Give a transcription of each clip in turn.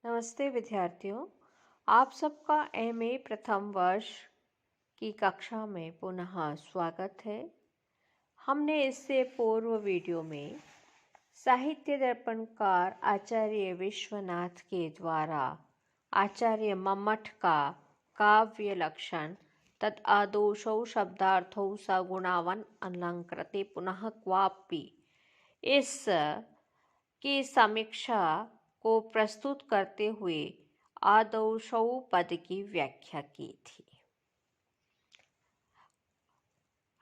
नमस्ते विद्यार्थियों। आप सबका एमए प्रथम वर्ष की कक्षा में पुनः स्वागत है। हमने इससे पूर्व वीडियो में साहित्य दर्पणकार आचार्य विश्वनाथ के द्वारा आचार्य मम्मट का काव्य लक्षण तत् आदोषौ शब्दार्थौ सगुणावन अलंकृते पुनः क्वापि इस की समीक्षा को प्रस्तुत करते हुए आदौषौ पद की व्याख्या की थी।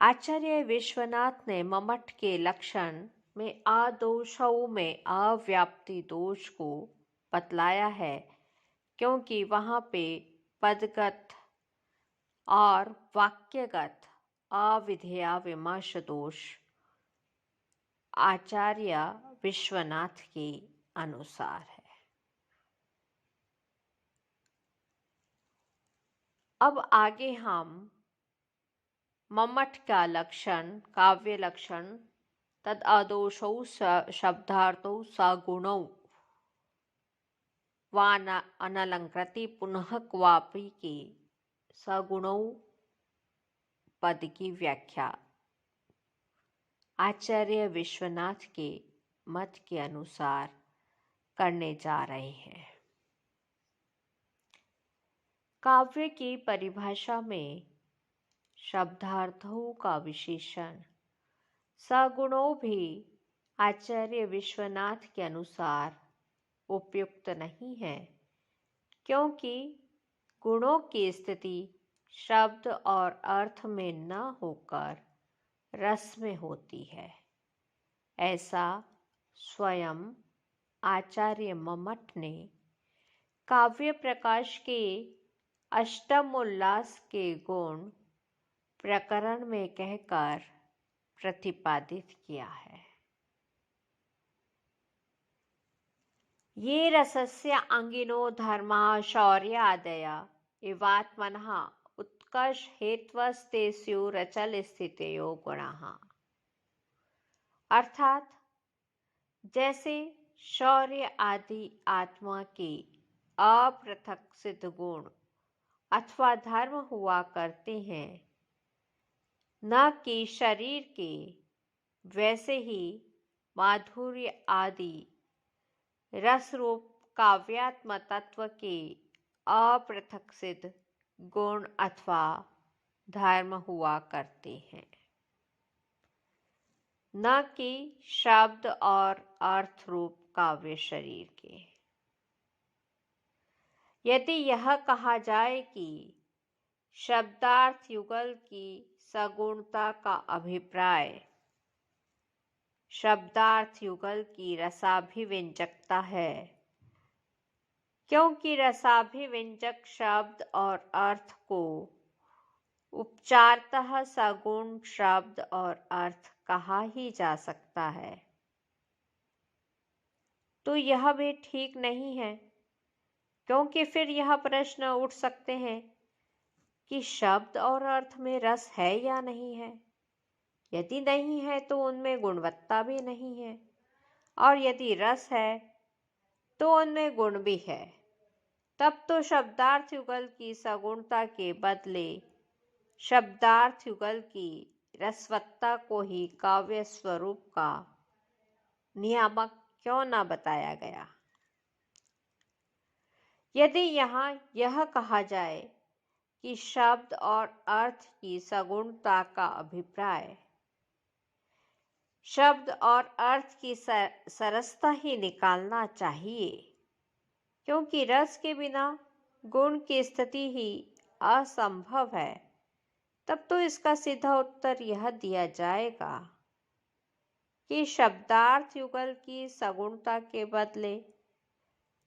आचार्य विश्वनाथ ने मम्मट के लक्षण में आदौषौ में अव्याप्ति दोष को बतलाया है, क्योंकि वहां पे पदगत और वाक्यगत अविधेया विमर्श दोष आचार्य विश्वनाथ के अनुसार है। अब आगे हम मम्मट का लक्षण काव्य लक्षण तद आदोषौ शब्दार्थौ सगुणौ वा अनलंकृति पुनः क्वापि के सगुणौ पद की व्याख्या आचार्य विश्वनाथ के मत के अनुसार करने जा रहे हैं। काव्य की परिभाषा में शब्दार्थों का विशेषण सगुणों भी आचार्य विश्वनाथ के अनुसार उपयुक्त नहीं है, क्योंकि गुणों की स्थिति शब्द और अर्थ में न होकर रस में होती है। ऐसा स्वयं आचार्य मम्मट ने काव्य प्रकाश के अष्टम उल्लास के गुण प्रकरण में कहकर प्रतिपादित किया है। ये रसस्य अंगिनो धर्मा शौर्य आदया इवात्मनः उत्कर्ष हेत्वस्ते स्युः रचल स्थितयो गुणाः। अर्थात जैसे शौर्य आदि आत्मा के अपृथक सिद्ध गुण अथवा धर्म हुआ करते हैं, न कि शरीर के, वैसे ही माधुर्य आदि रसरूप काव्यात्म तत्व के अपृथक सिद्ध गुण अथवा धर्म हुआ करते हैं, न कि शब्द और अर्थ रूप काव्य शरीर के। यदि यह कहा जाए कि शब्दार्थ युगल की सगुणता का अभिप्राय शब्दार्थ युगल की रसाभिव्यंजकता है, क्योंकि रसाभिव्यंजक शब्द और अर्थ को उपचारतः सगुण शब्द और अर्थ कहा ही जा सकता है, तो यह भी ठीक नहीं है, क्योंकि फिर यह प्रश्न उठ सकते हैं कि शब्द और अर्थ में रस है या नहीं है। यदि नहीं है तो उनमें गुणवत्ता भी नहीं है, और यदि रस है तो उनमें गुण भी है। तब तो शब्दार्थ युगल की सगुणता के बदले शब्दार्थ युगल की रसवत्ता को ही काव्य स्वरूप का नियामक क्यों न बताया गया। यदि यहाँ यह कहा जाए कि शब्द और अर्थ की सगुणता का अभिप्राय शब्द और अर्थ की सरसता ही निकालना चाहिए, क्योंकि रस के बिना गुण की स्थिति ही असंभव है, तब तो इसका सीधा उत्तर यह दिया जाएगा कि शब्दार्थ युगल की सगुणता के बदले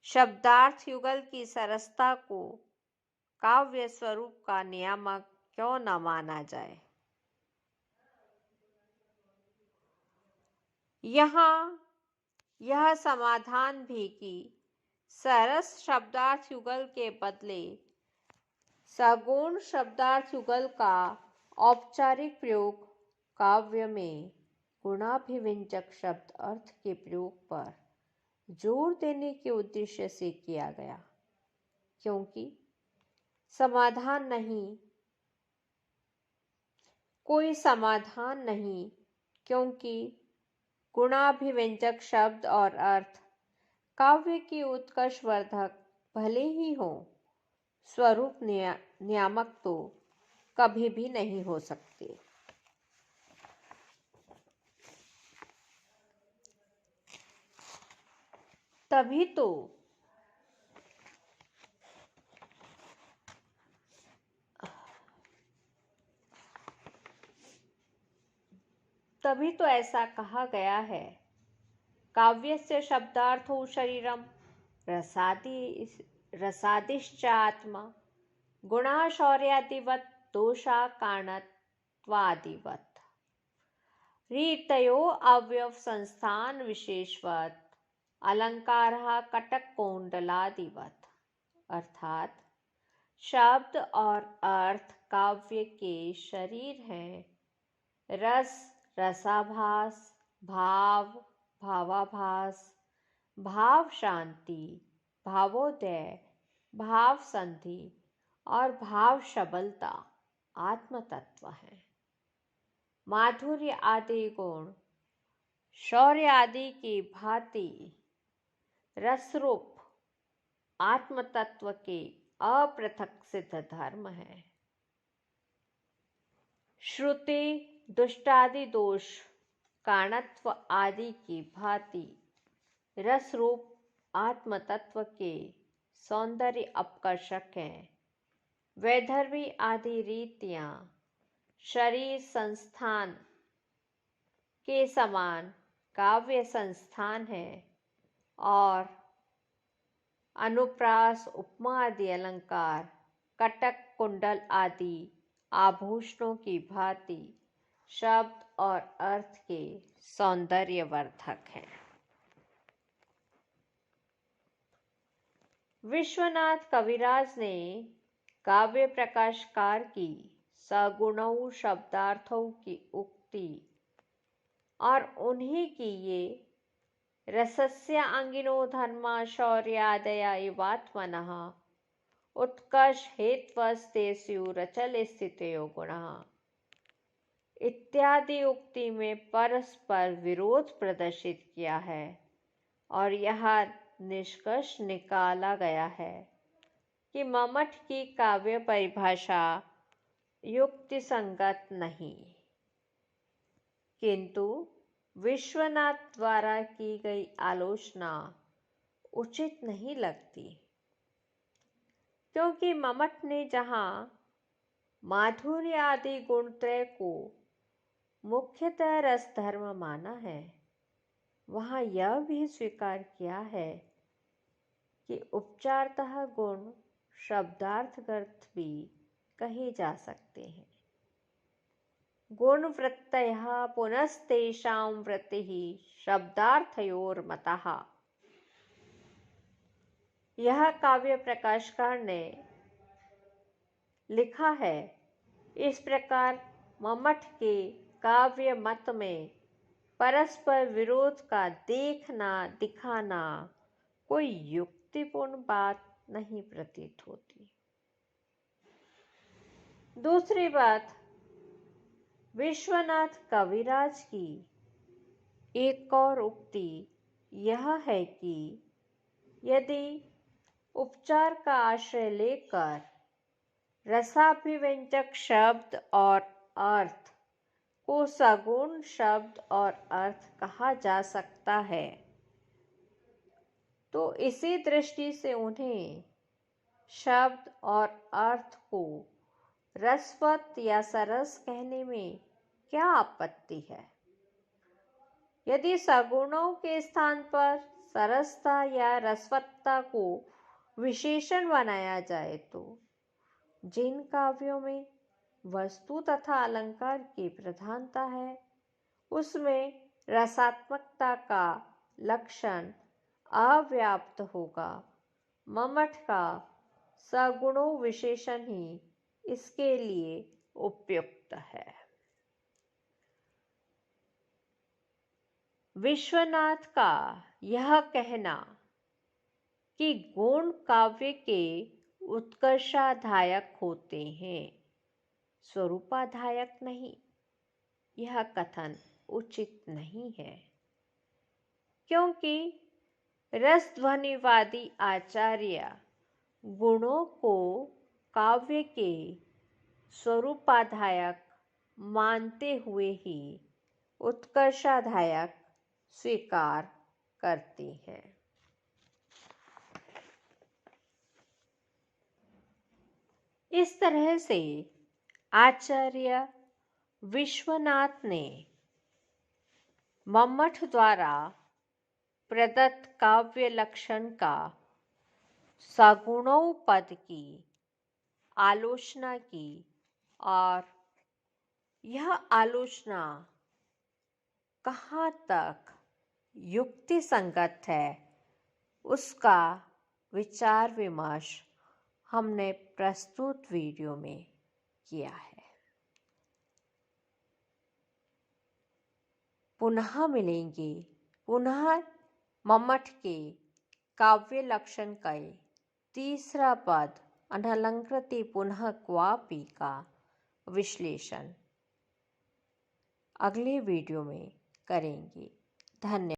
शब्दार्थ युगल की सरसता को काव्य स्वरूप का नियामक क्यों न माना जाए। यहाँ यह समाधान भी कि सरस शब्दार्थ युगल के बदले सगुण शब्दार्थ युगल का औपचारिक प्रयोग काव्य में गुणाभिव्यंजक शब्द अर्थ के प्रयोग पर जोर देने के उद्देश्य से किया गया, क्योंकि समाधान नहीं, कोई समाधान नहीं, क्योंकि गुणाभिव्यंजक शब्द और अर्थ काव्य की उत्कर्ष वर्धक भले ही हो, स्वरूप नियामक तो कभी भी नहीं हो सकते। तभी तो ऐसा कहा गया है, काव्यस्य शब्दार्थो शरीरम रसादिश्च आत्मा गुणा शौर्यादिवत् दोषा कारणत्वादिवत् रीतयो अवयव संस्थान विशेषवत् अलंकारः कटककुंडलादिवत्। अर्थात शब्द और अर्थ काव्य के शरीर हैं। रस, रसाभास, भाव, भावाभास, भाव शांति, भावोदय, भाव संधि और भाव शबलता आत्म तत्व है। माधुर्य आदि गुण शौर्य आदि की भांति रसरूप आत्म तत्व के अपृथक सिद्ध धर्म है। श्रुति दुष्टादि दोष कारणत्व आदि की भांति रसरूप आत्म तत्व के सौंदर्य अपकर्षक हैं। वैधर्मी आदि रीतियां शरीर संस्थान के समान काव्य संस्थान है और अनुप्रास उपमा आदि अलंकार कटक कुंडल आदि आभूषणों की भांति शब्द और अर्थ के सौंदर्यवर्धक हैं। विश्वनाथ कविराज ने काव्य प्रकाशकार की सगुणों शब्दार्थों की उक्ति और उन्हीं की ये रसस्य अंगिनो धर्मा शौर्यादया एवात्मनः उत्कर्ष हेत्वस्ते स्युरचल स्थितयो गुणः इत्यादि उक्ति में परस्पर विरोध प्रदर्शित किया है और यह निष्कर्ष निकाला गया है कि मम्मट की काव्य परिभाषा युक्ति संगत नहीं, किंतु विश्वनाथ द्वारा की गई आलोचना उचित नहीं लगती, क्योंकि मम्मट ने जहाँ माधुर्य आदि गुणत्रय को मुख्यतः रस धर्म माना है, वहाँ यह भी स्वीकार किया है कि उपचारतः गुण शब्दार्थगत भी कहे जा सकते हैं। गुणवृत्तयः पुनस्तेषां वृत्तिः शब्दार्थयोर्मतः। यह काव्य प्रकाशकार ने लिखा है। इस प्रकार मम्मट के काव्य मत में परस्पर विरोध का देखना दिखाना कोई युक्तिपूर्ण बात नहीं प्रतीत होती। दूसरी बात, विश्वनाथ कविराज की एक और उक्ति यह है कि यदि उपचार का आश्रय लेकर रसाभिव्यंजक शब्द और अर्थ को सगुण शब्द और अर्थ कहा जा सकता है, तो इसी दृष्टि से उन्हें शब्द और अर्थ को रसवत या सरस कहने में क्या आपत्ति है। यदि सगुणों के स्थान पर सरसता या रसवत्ता को विशेषण बनाया जाए तो जिन काव्यों में वस्तु तथा अलंकार की प्रधानता है, उसमें रसात्मकता का लक्षण अव्याप्त होगा। मम्मट का सगुणों विशेषण ही इसके लिए उपयुक्त है। विश्वनाथ का यह कहना कि गुण काव्य के उत्कर्षाधायक होते हैं, स्वरूपाधायक नहीं, यह कथन उचित नहीं है, क्योंकि रसध्वनिवादी आचार्य गुणों को काव्य के स्वरूपाधायक मानते हुए ही उत्कर्षाधायक स्वीकार करते हैं। इस तरह से आचार्य विश्वनाथ ने मम्मट द्वारा प्रदत्त काव्य लक्षण का सगुणों पद की आलोचना की और यह आलोचना कहाँ तक युक्ति संगत है उसका विचार विमर्श हमने प्रस्तुत वीडियो में किया है। पुनः मिलेंगे, पुनः मम्मट के काव्य लक्षण का तीसरा पद अनलंकृति पुनः क्वापि का विश्लेषण अगले वीडियो में करेंगे। धन्यवाद।